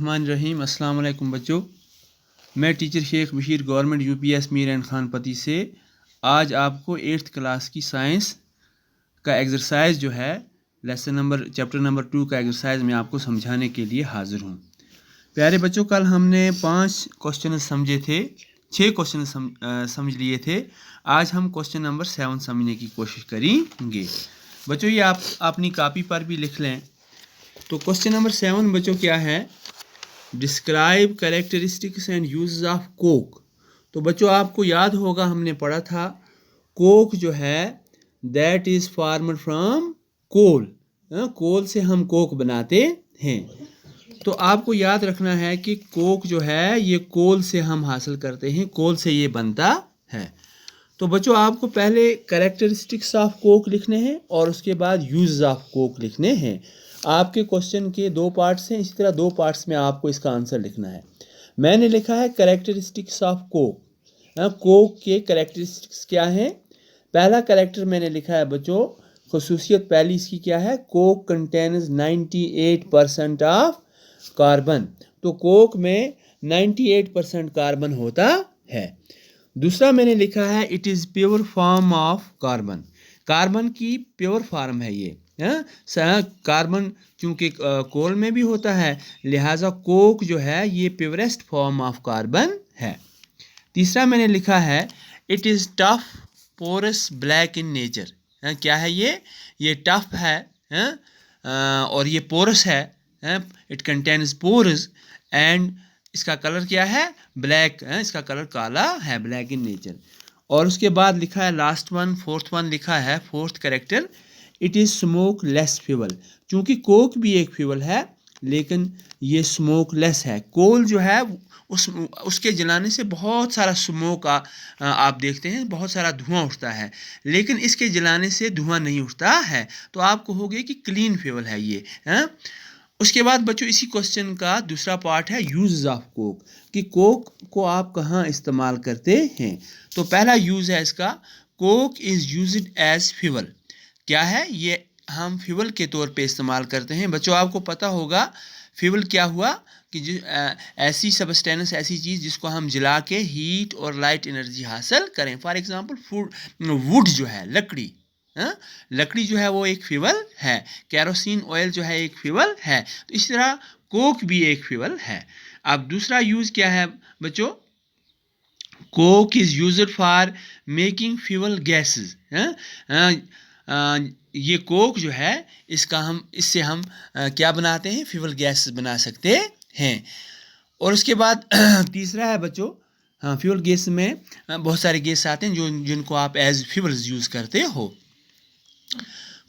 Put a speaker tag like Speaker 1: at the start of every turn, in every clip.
Speaker 1: बिस्मिल्लाहिर्रहमानिर्रहीम। अस्सलाम वालेकुम बच्चों, मैं teacher Sheikh Bashir government UPS Mir and Khan पति से आज आपको 8th क्लास की साइंस का एक्सरसाइज जो है चैप्टर नंबर 2 का एक्सरसाइज मैं आपको समझाने के लिए हाजिर हूँ। प्यारे बच्चों, कल हमने 5 क्वेश्चन समझे थे, 6 क्वेश्चन समझ लिए थे। आज हम क्वेश्चन नंबर 7 समझने की कोशिश करेंगे। बच्चों, ये आप अपनी कॉपी पर भी लिख लें। तो क्वेश्चन नंबर 7 बच्चों क्या है? Describe characteristics and uses of Coke. तो बच्चों आपको याद होगा, हमने पढ़ा था कोक जो है that is formed from coal. कोल से हम कोक बनाते हैं। तो आपको याद रखना है कि कोक जो है ये कोल से हम हासिल करते हैं, कोल से ये बनता है। तो बच्चों आपको पहले कैरेक्टरिस्टिक्स ऑफ कोक लिखने हैं और उसके बाद यूजेस ऑफ कोक लिखने हैं। आपके क्वेश्चन के 2 पार्ट्स हैं, इसी तरह 2 पार्ट्स में आपको इसका आंसर लिखना है। मैंने लिखा है कैरेक्टरिस्टिक्स ऑफ कोक। कोक के कैरेक्टरिस्टिक्स क्या हैं? पहला कैरेक्टर मैंने लिखा है बच्चों, खसूसियत पहली इसकी क्या है? Coke contains 98% of carbon. तो कोक में 98% कार्बन होता है। दूसरा मैंने लिखा है it is pure form of carbon. Carbon की प्योर फॉर्म है ये। कार्बन चूंकि कोल में भी होता है, लिहाजा कोक जो है ये प्योरेस्ट फॉर्म ऑफ कार्बन है। तीसरा मैंने लिखा है it is tough porous black in nature. क्या है ये टफ है और ये पोरस है। इट कंटेन्स पोरस एंड इसका कलर क्या है? ब्लैक। इसका कलर काला है, ब्लैक इन नेचर। और उसके बाद लिखा है लास्ट वन, फोर्थ वन लिखा है, fourth character it is smoke less fuel. चूँकि कोक भी एक फ्यूल है लेकिन ये स्मोक लेस है। कोल जो है उसके जलाने से बहुत सारा स्मोक आप देखते हैं, बहुत सारा धुआं उठता है, लेकिन इसके जलाने से धुआं नहीं उठता है। तो आप कहोगे कि क्लीन फ्यूल है ये। उसके बाद बच्चों इसी क्वेश्चन का दूसरा पार्ट है यूज ऑफ कोक, कि कोक को आप कहाँ इस्तेमाल करते हैं। तो पहला यूज़ है इसका, coke is used as fuel. क्या है ये? हम फ्यूल के तौर पे इस्तेमाल करते हैं। बच्चों आपको पता होगा फ्यूल क्या हुआ कि ऐसी सबस्टेंस, ऐसी चीज़ जिसको हम जला के हीट और लाइट एनर्जी हासिल करें। फॉर एग्जांपल वुड जो है, लकड़ी, लकड़ी जो है वो एक फ्यूल है। केरोसिन ऑयल जो है एक फ्यूल है। तो इस तरह कोक भी एक फ्यूल है। अब दूसरा यूज़ क्या है बच्चों? Coke is used for making fuel gases. ये कोक जो है इससे हम क्या बनाते हैं? फ्यूल गैस बना सकते हैं। और उसके बाद तीसरा है बच्चों, हाँ, फ्यूल गैस में बहुत सारे गैस आते हैं जिनको आप एज फ्यूल्स यूज़ करते हो।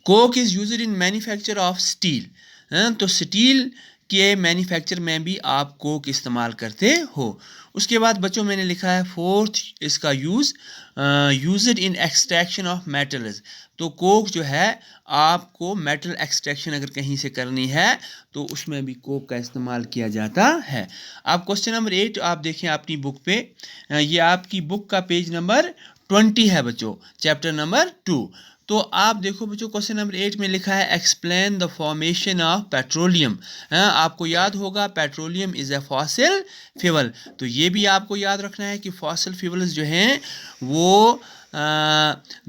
Speaker 1: Coke is used in manufacture of steel. तो स्टील के मैन्युफैक्चर में भी आप कोक इस्तेमाल करते हो। उसके बाद बच्चों मैंने लिखा है फोर्थ इसका used in extraction of metals. तो कोक जो है आपको मेटल एक्सट्रैक्शन अगर कहीं से करनी है तो उसमें भी कोक का इस्तेमाल किया जाता है। आप क्वेश्चन नंबर 8 आप देखें अपनी बुक पे, ये आपकी बुक का पेज नंबर 20 है बच्चों, चैप्टर नंबर 2। तो आप देखो बच्चों क्वेश्चन नंबर 8 में लिखा है explain the formation of petroleum. आपको याद होगा petroleum is a fossil fuel. तो ये भी आपको याद रखना है कि फॉसिल फ्यूल्स जो हैं वो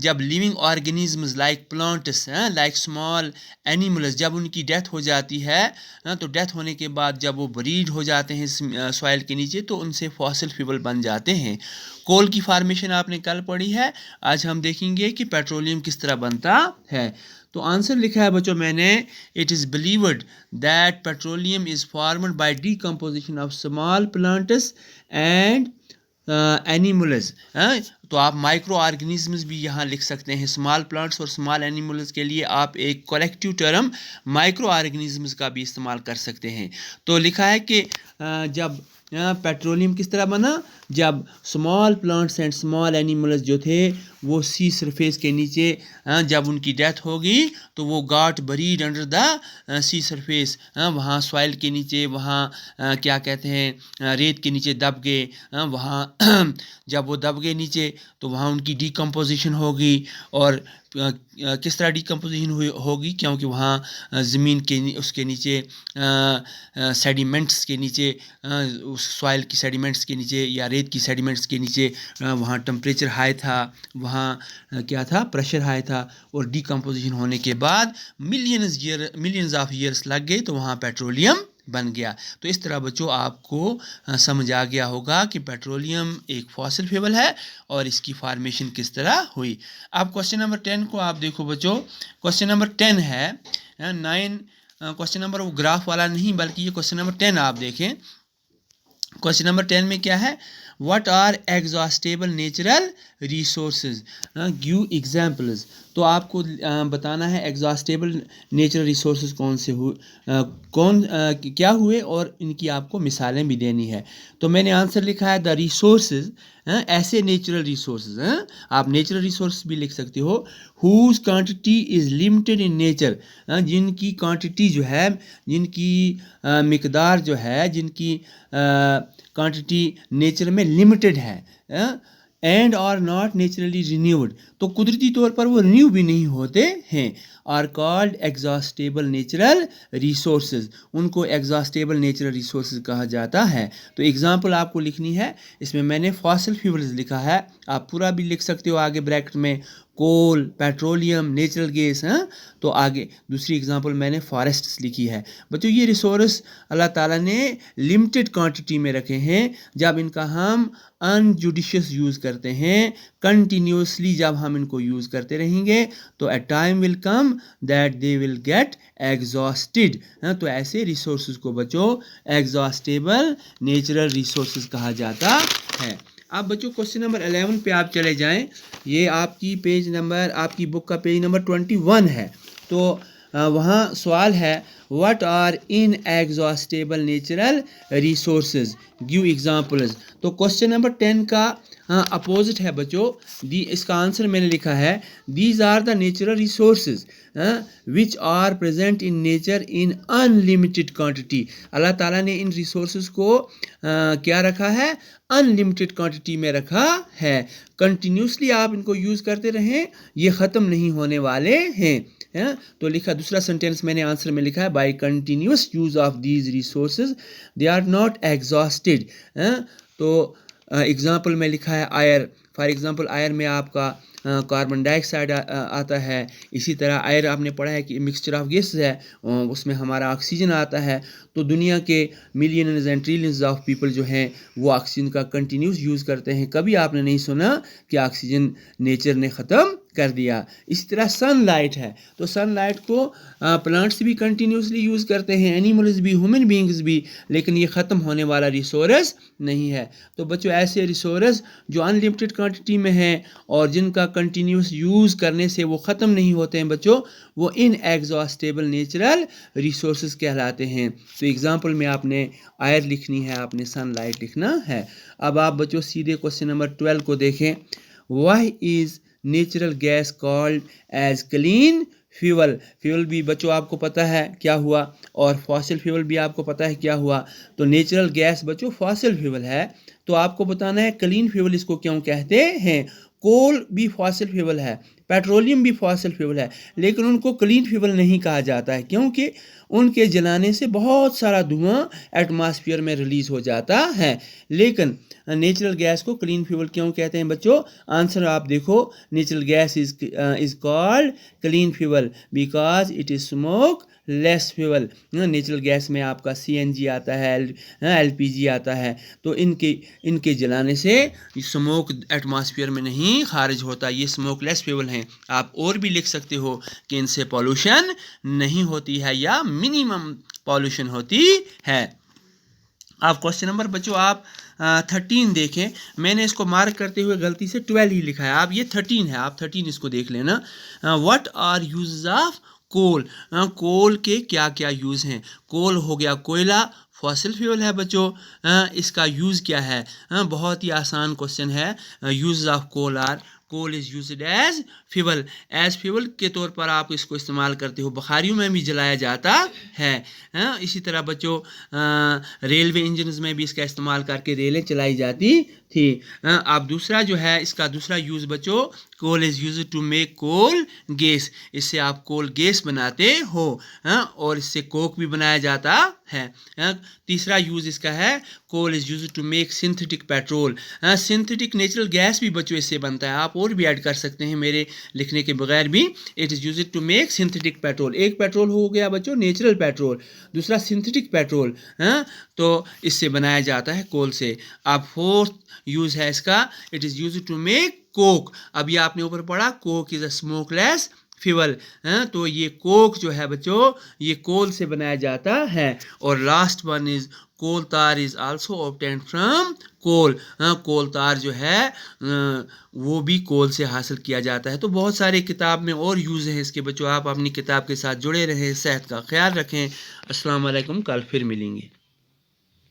Speaker 1: जब living organisms like plants, like small animals, जब उनकी डेथ हो जाती है, तो डेथ होने के बाद जब वो ब्रीड हो जाते हैं सॉइल के नीचे, तो उनसे फॉसिल फ्यूल बन जाते हैं। कोल की फार्मेशन आपने कल पढ़ी है, आज हम देखेंगे कि पेट्रोलियम किस तरह बनता है। तो आंसर लिखा है बच्चों मैंने, it is believed that petroleum is formed by decomposition of small plants and animals. तो आप माइक्रो ऑर्गेनिजम्स भी यहाँ लिख सकते हैं। स्मॉल प्लांट्स और स्मॉल एनिमल्स के लिए आप एक कलेक्टिव टर्म माइक्रो ऑर्गेनिजम्स का भी इस्तेमाल कर सकते हैं। तो लिखा है कि जब पेट्रोलियम किस तरह बना, जब small plants and small animals जो थे वो सी सरफेस के नीचे जब उनकी डेथ होगी तो वो got buried under the sea surface, वहाँ सॉइल के नीचे, वहाँ क्या कहते हैं रेत के नीचे दब गए। वहाँ जब वो दब गए नीचे तो वहाँ उनकी डिकम्पोजिशन होगी। और किस तरह डिकम्पोजिशन होगी, क्योंकि वहाँ ज़मीन के उसके नीचे सेडिमेंट्स के नीचे, उस सॉइल की सेडिमेंट्स के नीचे या रेत की सेडिमेंट्स के नीचे वहाँ टेम्परेचर हाई था, वहाँ क्या था, प्रेशर हाई था। और डिकम्पोजिशन होने के बाद मिलियंस ऑफ ईयर्स लग गए तो वहाँ पेट्रोलियम बन गया। तो इस तरह बच्चों आपको समझ आ गया होगा कि पेट्रोलियम एक फॉसिल फ्यूल है और इसकी फॉर्मेशन किस तरह हुई। अब क्वेश्चन नंबर 10 को आप देखो बच्चों। क्वेश्चन नंबर 10 है 9 क्वेश्चन नंबर वो ग्राफ वाला नहीं बल्कि ये क्वेश्चन नंबर 10 आप देखें। क्वेश्चन नंबर 10 में क्या है, what are exhaustible natural resources, give examples. तो आपको बताना है एग्जॉस्टेबल नेचुरल रिसोर्सेज कौन से क्या हुए और इनकी आपको मिसालें भी देनी है। तो मैंने आंसर लिखा है द रिसोर्सेज, ऐसे नेचुरल रिसोर्सेज, आप नेचुरल रिसोर्स भी लिख सकते हो, whose quantity is limited in nature, जिनकी क्वांटिटी जो है, जिनकी मिकदार जो है, जिनकी क्वांटिटी नेचर में लिमिटेड है, and are not naturally renewed, तो कुदरती तौर पर वो रिन्यू भी नहीं होते हैं, are called exhaustible natural resources, उनको एग्जॉस्टेबल नेचुरल रिसोर्सेज कहा जाता है। तो एग्जांपल आपको लिखनी है, इसमें मैंने फॉसिल फ्यूल्स लिखा है, आप पूरा भी लिख सकते हो आगे ब्रैकेट में, कोल, पेट्रोलियम, नेचुरल गैस। तो आगे दूसरी एग्जांपल मैंने फॉरेस्ट्स लिखी है। बच्चों ये रिसोर्स अल्लाह ताला ने लिमिटेड क्वांटिटी में रखे हैं, जब इनका हम अनजुडिशियस यूज़ करते हैं, कंटिन्यूसली जब हम इनको यूज़ करते रहेंगे तो a time will come that they will get exhausted. तो ऐसे रिसोर्सेज को बच्चों एग्जॉस्टेबल नेचुरल रिसोर्सेज कहा जाता है। अब बच्चों क्वेश्चन नंबर 11 पे आप चले जाएं, ये आपकी बुक का पेज नंबर 21 है। तो वहाँ सवाल है, what are inexhaustible natural resources, give examples. तो क्वेश्चन नंबर 10 का अपोजिट है बच्चों, इसका आंसर मैंने लिखा है, these are the natural resources which are present in nature in unlimited quantity. Allah Taala ने इन रिसोर्सेज को क्या रखा है, अनलिमिटेड क्वांटिटी में रखा है, कंटिन्यूसली आप इनको यूज़ करते रहें, ये ख़त्म नहीं होने वाले हैं। तो लिखा दूसरा सेंटेंस मैंने आंसर में लिखा है, by continuous use of these resources they are not exhausted. तो एग्जांपल में लिखा है आयर, फॉर एग्जांपल आयर में आपका कार्बन डाइऑक्साइड आता है, इसी तरह आयर आपने पढ़ा है कि मिक्सचर ऑफ गैसेस है, उसमें हमारा ऑक्सीजन आता है। तो दुनिया के millions and trillions of people जो हैं वो ऑक्सीजन का कंटिन्यूस यूज़ करते हैं, कभी आपने नहीं सुना कि ऑक्सीजन नेचर ने ख़त्म कर दिया। इसी तरह सनलाइट है, तो सनलाइट को प्लांट्स भी कंटिन्यूसली यूज़ करते हैं, एनिमल्स भी, ह्यूमन बींग्स भी, लेकिन ये ख़त्म होने वाला रिसोर्स नहीं है। तो बच्चों ऐसे रिसोर्स जो अनलिमिटेड क्वांटिटी में हैं और जिनका कंटिन्यूस यूज़ करने से वो ख़त्म नहीं होते हैं बच्चों, वो इन एग्जॉस्टेबल नेचुरल रिसोर्सेज कहलाते हैं। तो एग्जांपल में आपने आयर लिखनी है, आपने सनलाइट लिखना है। अब आप बच्चों सीधे क्वेश्चन नंबर 12 को देखें, why is natural gas called as clean fuel. Fuel भी बच्चों आपको पता है क्या हुआ, और फॉसिल फ्यूल भी आपको पता है क्या हुआ। तो नेचुरल गैस बच्चों फॉसिल फ्यूल है, तो आपको बताना है क्लीन फ्यूल इसको क्यों कहते हैं। कोल भी फॉसिल फ्यूल है, पेट्रोलियम भी फॉसिल फ्यूल है, लेकिन उनको क्लीन फ्यूल नहीं कहा जाता है, क्योंकि उनके जलाने से बहुत सारा धुआं एटमॉस्फेयर में रिलीज़ हो जाता है। लेकिन नेचुरल गैस को क्लीन फ्यूल क्यों कहते हैं बच्चों, आंसर आप देखो, natural gas is called clean fuel because it is smoke less fuel. Natural gas में आपका CNG आता है, LPG आता है, तो इनके जलाने से स्मोक एटमॉस्फेयर में नहीं खारिज होता, ये स्मोक लेस फ्यूल हैं। आप और भी लिख सकते हो कि इनसे पॉल्यूशन नहीं होती है या मिनिमम पॉल्यूशन होती है। आप क्वेश्चन नंबर बच्चों आप 13 देखें, मैंने इसको मार्क करते हुए गलती से 12 ही लिखा है, आप ये 13 है, आप 13 इसको देख लेना। What are uses of coal, coal के क्या क्या यूज़ हैं। कोल हो गया कोयला, फॉसिल फ्यूल है बच्चों, इसका यूज़ क्या है। बहुत ही आसान क्वेश्चन है, use of coal or coal is used as fuel, as fuel के तौर पर आप इसको इस्तेमाल करते हो, बुखारियों में भी जलाया जाता है। इसी तरह बच्चों रेलवे इंजन्स में भी इसका इस्तेमाल करके रेलें चलाई जाती थी। अब दूसरा जो है इसका दूसरा यूज़ बच्चों, coal is used to make coal gas, इससे आप कोल गैस बनाते हो और इससे कोक भी बनाया जाता है। तीसरा यूज़ इसका है, coal is used to make synthetic petrol, synthetic natural gas भी बच्चों इससे बनता है, आप और भी ऐड कर सकते हैं मेरे लिखने के बगैर भी। It is used to make synthetic petrol, एक पेट्रोल हो गया बच्चों नेचुरल पेट्रोल, दूसरा सिंथेटिक पेट्रोल, तो इससे बनाया जाता है कोल से। अब फोर्थ यूज़ है इसका, it is used to make coke, अभी आपने ऊपर पढ़ा coke is a smokeless fuel, तो ये कोक जो है बच्चों ये कोल से बनाया जाता है। और last one is coal tar is also obtained from coal, coal tar जो है वो भी कोल से हासिल किया जाता है। तो बहुत सारे किताब में और यूज़ हैं इसके बच्चों, आप अपनी किताब के साथ जुड़े रहें, सेहत का ख्याल रखें। अस्सलाम वालेकुम, कल फिर मिलेंगे।